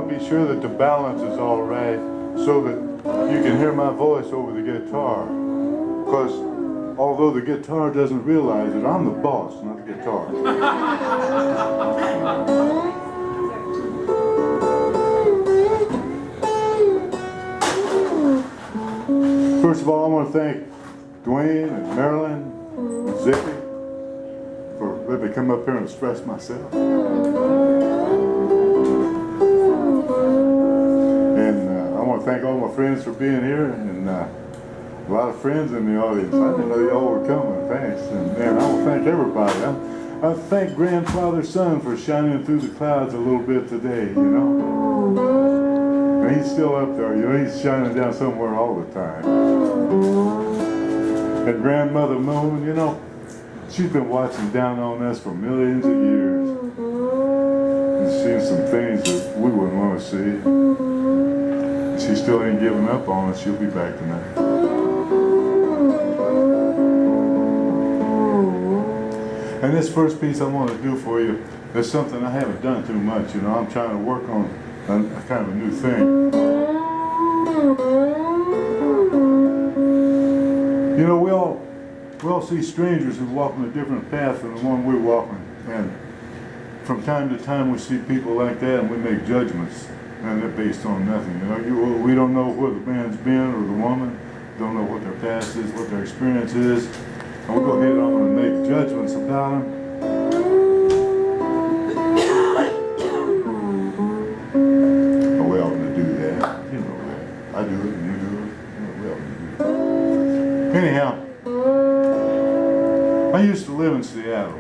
want to be sure that the balance is all right so that you can hear my voice over the guitar. Because although the guitar doesn't realize it, I'm the boss, not the guitar. First of all, I want to thank Dwayne and Marilyn and Zippy for letting me come up here and express myself. And I want to thank all my friends for being here, and a lot of friends in the audience. I didn't know y'all were coming. Thanks. And I want to thank everybody. I thank Grandfather Sun for shining through the clouds a little bit today, you know. And he's still up there, you know, he's shining down somewhere all the time. And Grandmother Moon, you know, she's been watching down on us for millions of years. And seeing some things that we wouldn't want to see. She still ain't giving up on us. She'll be back tonight. And this first piece I want to do for you is something I haven't done too much, you know. I'm trying to work on a kind of a new thing. You know, we all see strangers who walk on a different path than the one we're walking. And from time to time we see people like that and we make judgments. And they're based on nothing. You know, we don't know where the man's been or the woman. Don't know what their past is, what their experience is. And we'll go ahead on and make judgments about them. We ought to do that. You know that. I do it and you do it. We ought to do it. Anyhow, I used to live in Seattle.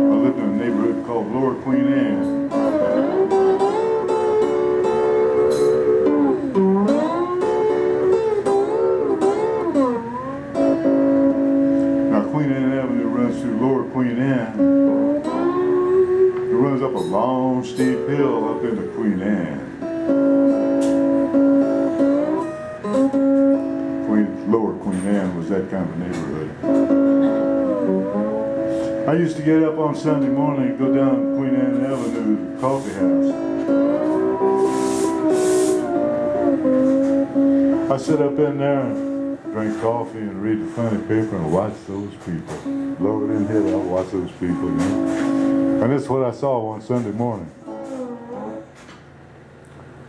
I lived in a neighborhood called Lower Queen Anne. Queen Anne. It runs up a long, steep hill up into Queen Anne. Lower Queen Anne was that kind of neighborhood. I used to get up on Sunday morning and go down Queen Anne Avenue to the coffee house. I sit up in there and drink coffee and read the funny paper and watch those people. Lord in heaven, I'll watch those people, you know. And that's what I saw one Sunday morning.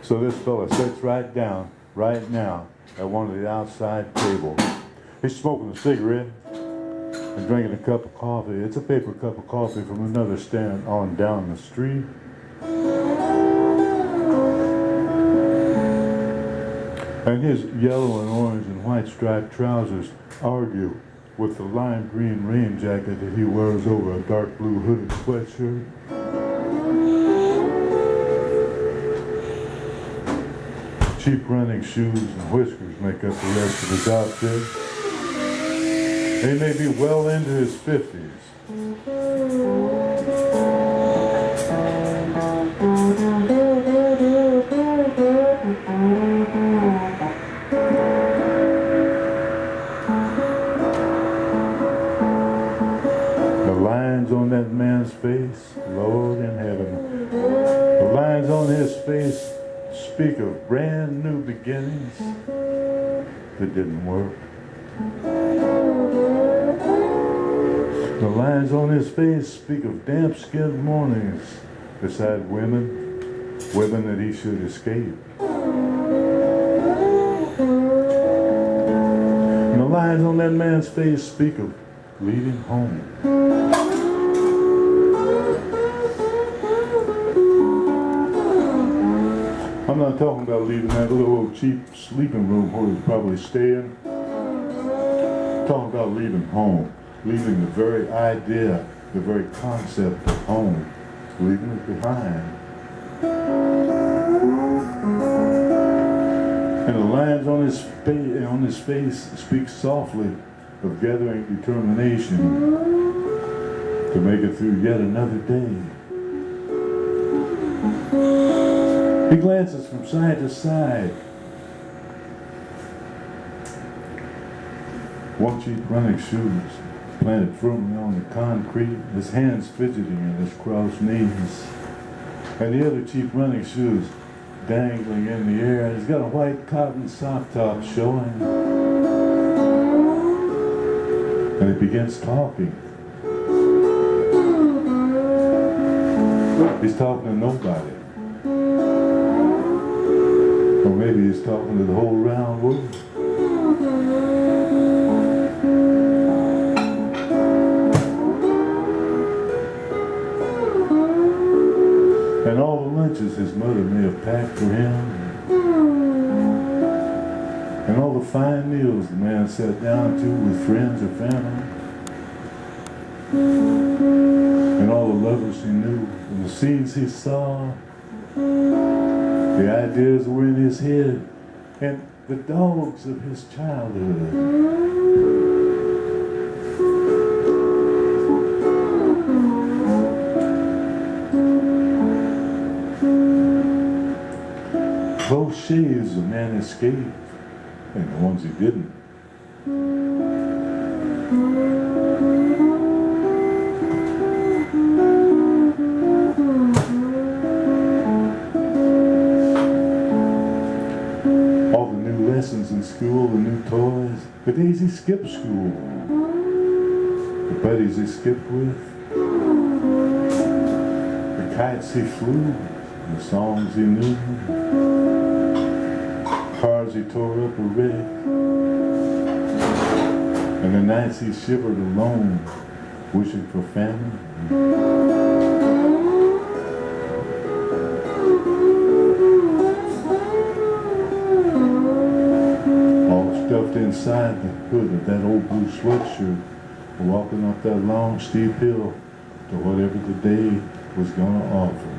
So this fella sits right down, right now, at one of the outside tables. He's smoking a cigarette and drinking a cup of coffee. It's a paper cup of coffee from another stand on down the street. And his yellow and orange and white striped trousers argue with the lime green rain jacket that he wears over a dark blue hooded sweatshirt. Cheap running shoes and whiskers make up the rest of his outfit. He may be well into his 50s. On that man's face, Lord in heaven, the lines on his face speak of brand new beginnings that didn't work. The lines on his face speak of damp-skinned mornings beside women that he should escape. And the lines on that man's face speak of leaving home. I'm not talking about leaving that little old cheap sleeping room where he's probably staying. I'm talking about leaving home, leaving the very idea, the very concept of home, leaving it behind. And the lines on his face speak softly of gathering determination to make it through yet another day. He glances from side to side. One cheap running shoes planted firmly on the concrete, his hands fidgeting at his crossed knees. And the other cheap running shoes dangling in the air. He's got a white cotton sock top showing. And he begins talking. He's talking to nobody. Or maybe he's talking to the whole round world. And all the lunches his mother may have packed for him. And all the fine meals the man sat down to with friends or family. And all the lovers he knew, and the scenes he saw. The ideas were in his head, and the dogs of his childhood. Close shaves the man escaped, and the ones he didn't. In school, the new toys, the days he skipped school, the buddies he skipped with, the kites he flew, the songs he knew, cars he tore up or wrecked, and the nights he shivered alone, wishing for family. Stuffed inside the hood of that old blue sweatshirt, walking up that long steep hill to whatever the day was gonna offer.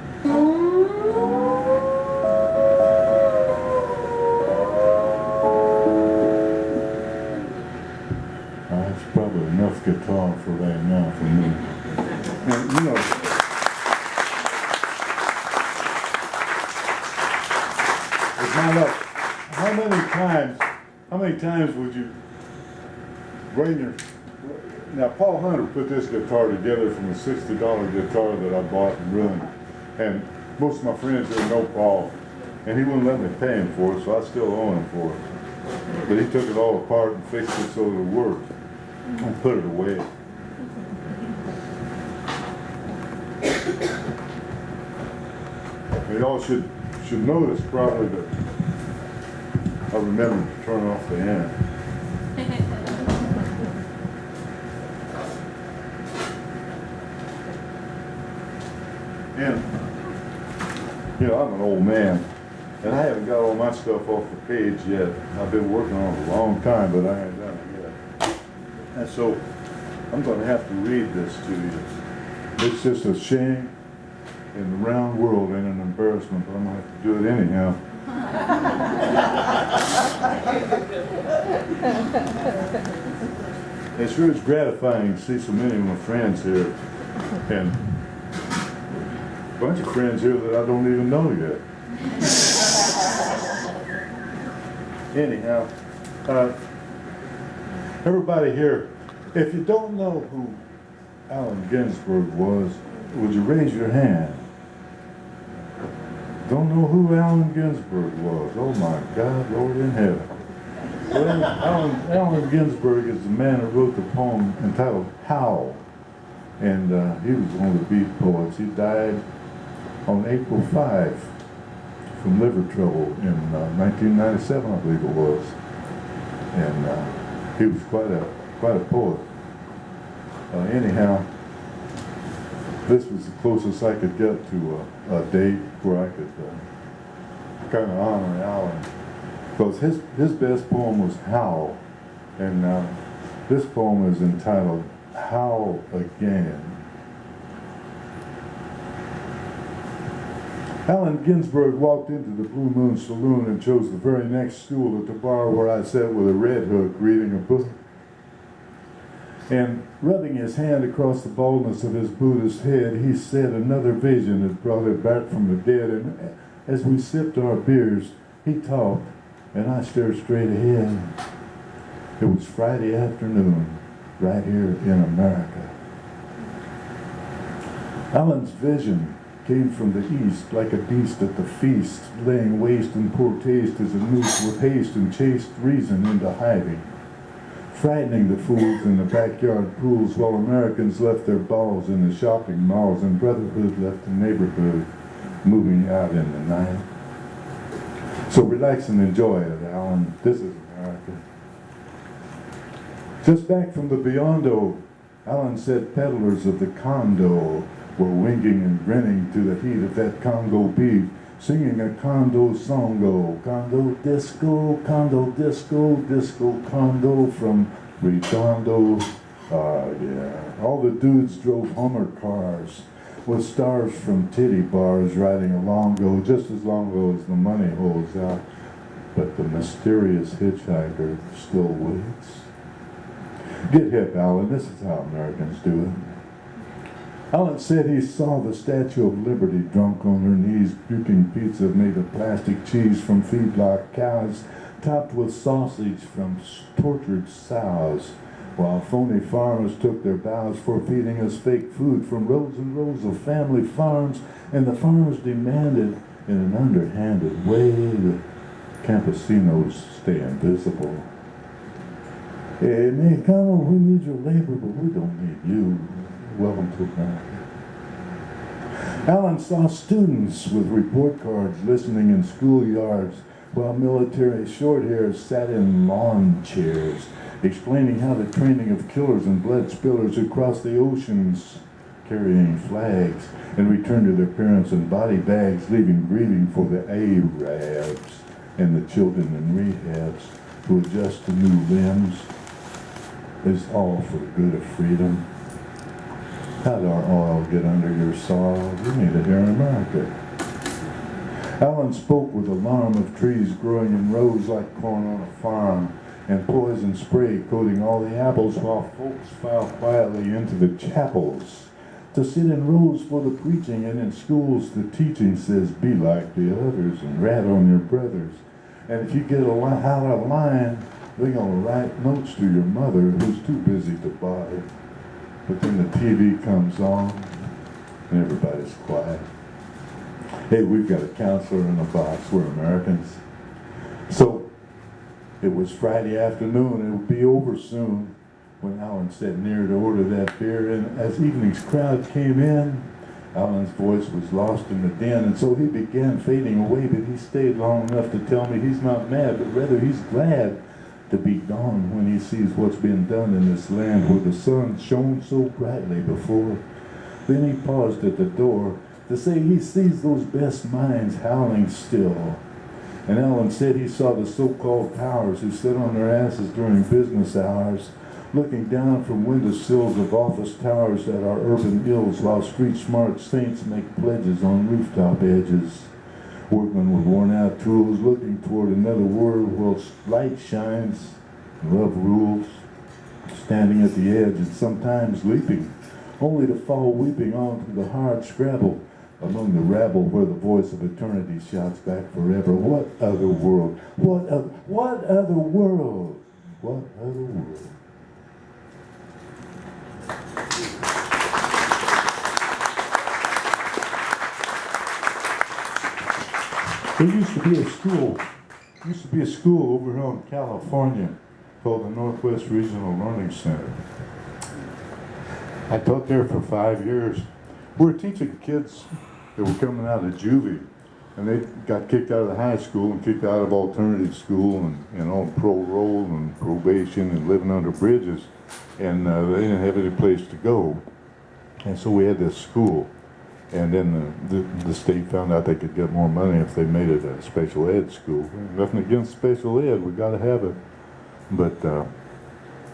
That's probably enough guitar for right now for me. And, you know, it's not up. How many times would you bring your... Now, Paul Hunter put this guitar together from a $60 guitar that I bought and ruined. And most of my friends didn't know Paul. And he wouldn't let me pay him for it, so I still owe him for it. But he took it all apart and fixed it so it would work. And put it away. You all should notice probably that I remember to turn off the amp. And, you know, I'm an old man, and I haven't got all my stuff off the page yet. I've been working on it a long time, but I haven't done it yet. And so, I'm going to have to read this to you. It's just a shame in the round world and an embarrassment, but I'm going to have to do it anyhow. It sure is gratifying to see so many of my friends here, and a bunch of friends here that I don't even know yet. Anyhow, everybody here, if you don't know who Allen Ginsberg was, would you raise your hand? Don't know who Allen Ginsberg was. Oh my God, Lord in heaven. Well, Allen Ginsberg is the man who wrote the poem entitled Howl. And he was one of the beat poets. He died on April 5 from liver trouble in 1997, I believe it was. And he was quite a poet. Anyhow, this was the closest I could get to a date where I could kind of honor Allen. Because his best poem was Howl, and this poem is entitled Howl Again. Allen Ginsberg walked into the Blue Moon Saloon and chose the very next stool at the bar where I sat with a red hook reading a book. And rubbing his hand across the baldness of his Buddhist head, he said another vision had brought it back from the dead. And as we sipped our beers, he talked, and I stared straight ahead. It was Friday afternoon, right here in America. Alan's vision came from the east, like a beast at the feast, laying waste in poor taste as a noose with haste and chased reason into hiding, frightening the fools in the backyard pools while Americans left their balls in the shopping malls and brotherhood left the neighborhood, moving out in the night. So relax and enjoy it, Alan. This is America. Just back from the Beyond-O, Alan said peddlers of the condo were winking and grinning to the heat of that Congo beef, singing a condo songo, condo disco, disco condo from Redondo. Yeah. All the dudes drove Hummer cars with stars from titty bars riding along go just as long ago as the money holds out. But the mysterious hitchhiker still waits. Get hip, Alan. This is how Americans do it. Alan said he saw the Statue of Liberty drunk on her knees, puking pizza made of plastic cheese from feedlot cows, topped with sausage from tortured sows, while phony farmers took their bows for feeding us fake food from rows and rows of family farms, and the farmers demanded in an underhanded way the campesinos stay invisible. Hey, Mexicano, we need your labor, but we don't need you. Welcome to America. Alan saw students with report cards listening in schoolyards while military short hairs sat in lawn chairs, explaining how the training of killers and blood spillers who crossed the oceans carrying flags and returned to their parents in body bags, leaving grieving for the Arabs and the children in rehabs who adjust to new limbs is all for the good of freedom. How'd our oil get under your saw? We need it here in America. Alan spoke with alarm of trees growing in rows like corn on a farm, and poison spray coating all the apples while folks file quietly into the chapels to sit in rows for the preaching, and in schools the teaching says, be like the others and rat on your brothers. And if you get out of line, they're going to write notes to your mother who's too busy to bother. But then the TV comes on and everybody's quiet. Hey, we've got a counselor in a box. We're Americans. So it was Friday afternoon. It would be over soon when Alan sat near to order that beer. And as evening's crowd came in, Alan's voice was lost in the din. And so he began fading away, but he stayed long enough to tell me he's not mad, but rather he's glad to be gone when he sees what's been done in this land where the sun shone so brightly before. Then he paused at the door to say he sees those best minds howling still. And Alan said he saw the so-called powers who sit on their asses during business hours, looking down from windowsills of office towers at our urban ills while street-smart saints make pledges on rooftop edges. Workmen with worn-out tools looking toward another world where light shines, love rules, standing at the edge and sometimes leaping, only to fall weeping onto the hard scrabble among the rabble where the voice of eternity shouts back forever. What other world? What other world? What other world? There used to be a school over here in California called the Northwest Regional Learning Center. I taught there for 5 years. We were teaching kids that were coming out of juvie, and they got kicked out of the high school and kicked out of alternative school and on parole and probation and living under bridges, and they didn't have any place to go. And so we had this school. And then the state found out they could get more money if they made it a special ed school. Nothing against special ed, we got to have it. But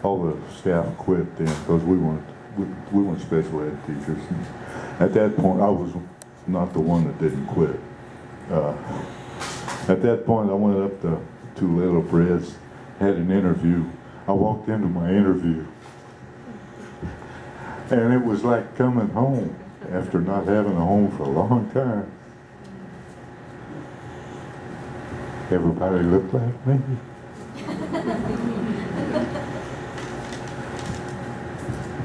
all the staff quit then because we weren't special ed teachers. At that point, I was not the one that didn't quit. At that point, I went up to Two Little Breads, had an interview. I walked into my interview, and it was like coming home after not having a home for a long time. Everybody looked like me.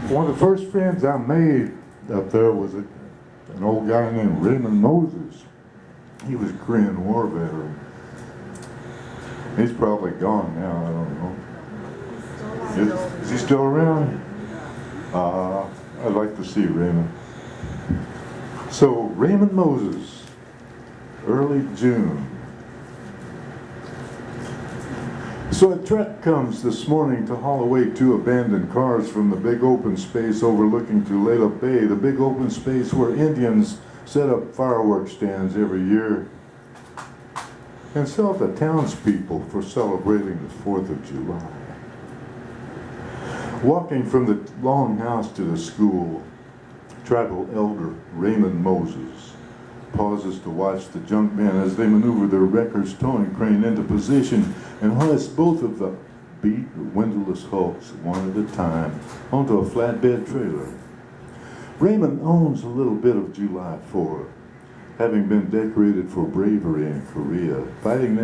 One of the first friends I made up there was an old guy named Raymond Moses. He was a Korean War veteran. He's probably gone now, I don't know. Is he still around? I'd like to see Raymond. So, Raymond Moses, early June. So a truck comes this morning to haul away 2 abandoned cars from the big open space overlooking Tulare Bay, the big open space where Indians set up fireworks stands every year and sell to townspeople for celebrating the 4th of July. Walking from the longhouse to the school, tribal elder Raymond Moses pauses to watch the junk men as they maneuver their wrecker's towing crane into position and hoist both of the beat windowless hulks one at a time onto a flatbed trailer. Raymond owns a little bit of July 4, having been decorated for bravery in Korea, fighting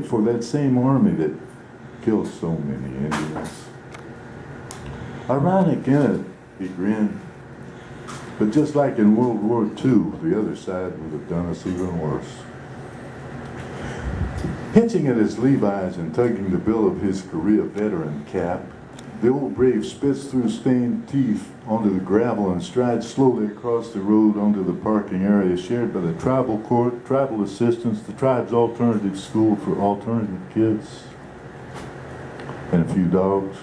for that same army that killed so many Indians. Ironic in it, he grinned. But just like in World War II, the other side would have done us even worse. Hitching at his Levi's and tugging the bill of his Korea veteran cap, the old brave spits through stained teeth onto the gravel and strides slowly across the road onto the parking area shared by the tribal court, tribal assistants, the tribe's alternative school for alternative kids, and a few dogs.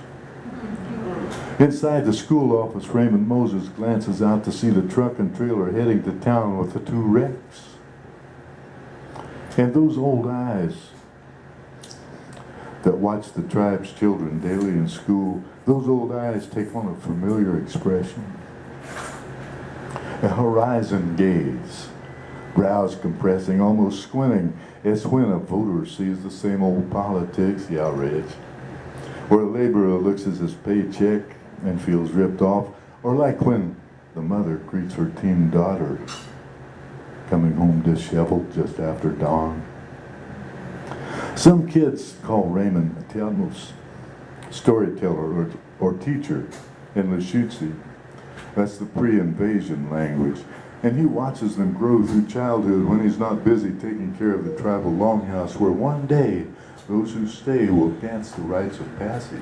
Inside the school office, Raymond Moses glances out to see the truck and trailer heading to town with the 2 wrecks. And those old eyes that watch the tribe's children daily in school, those old eyes take on a familiar expression. A horizon gaze, brows compressing, almost squinting, as when a voter sees the same old politics, the outrage. Or a laborer looks at his paycheck and feels ripped off, or like when the mother greets her teen daughter coming home disheveled just after dawn. Some kids call Raymond a Tamils storyteller or teacher in Lashutsi. That's the pre-invasion language. And he watches them grow through childhood when he's not busy taking care of the tribal longhouse, where one day those who stay will dance the rites of passage.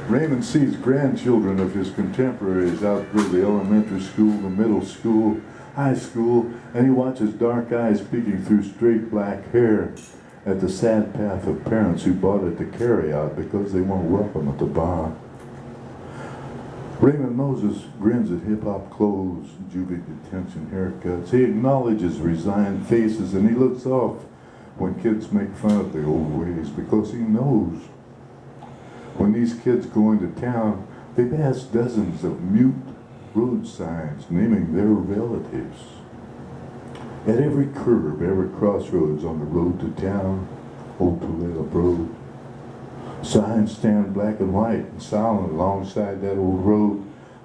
Raymond sees grandchildren of his contemporaries outgrow the elementary school, the middle school, high school, and he watches dark eyes peeking through straight black hair at the sad path of parents who bought it to carry out because they weren't welcome at the bar. Raymond Moses grins at hip-hop clothes, juvie detention haircuts. He acknowledges resigned faces, and he looks off when kids make fun of the old ways, because he knows when these kids go into town, they pass dozens of mute road signs naming their relatives. At every curve, every crossroads on the road to town, Old Toledo Road, signs stand black and white and silent alongside that old road.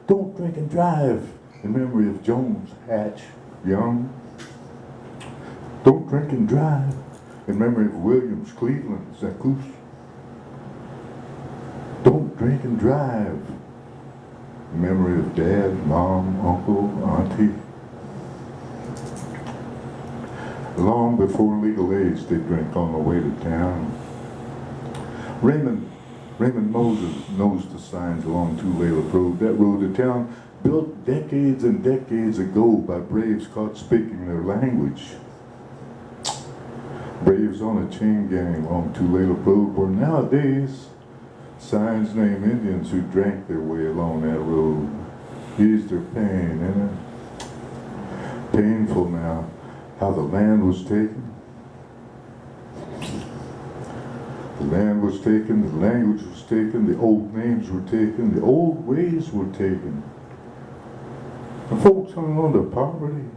Don't drink and drive, in memory of Jones Hatch Young. Don't drink and drive, in memory of Williams Cleveland Zacus. Don't drink and drive, in memory of Dad, Mom, Uncle, Auntie. Long before legal age, they drank on the way to town. Raymond Moses knows the signs along Tulare Road, that road to town, built decades and decades ago by braves caught speaking their language. Braves on a chain gang along Tulare Road, where nowadays signs name Indians who drank their way along that road, eased their pain, isn't it? Painful now, how the land was taken. The land was taken, the language was taken, the old names were taken, the old ways were taken. And folks hung on to poverty.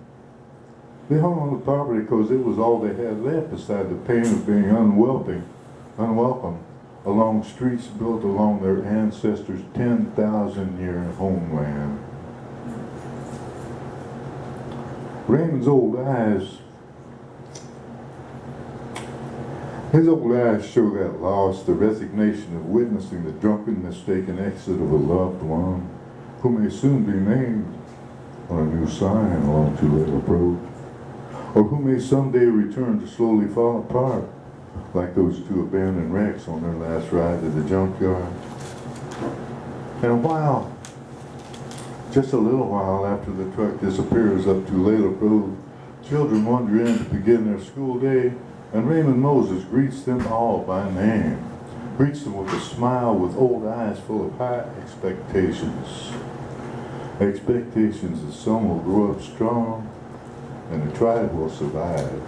They hung on to poverty because it was all they had left beside the pain of being unwelcome along streets built along their ancestors' 10,000-year homeland. Raymond's old eyes His old eyes show that loss, the resignation of witnessing the drunken, mistaken exit of a loved one who may soon be named on a new sign along Tulare Road, or who may someday return to slowly fall apart like those two abandoned wrecks on their last ride to the junkyard. And a while, just a little while after the truck disappears up Tulare Road, children wander in to begin their school day, and Raymond Moses greets them all by name. Greets them with a smile, with old eyes full of high expectations. Expectations that some will grow up strong and the tribe will survive.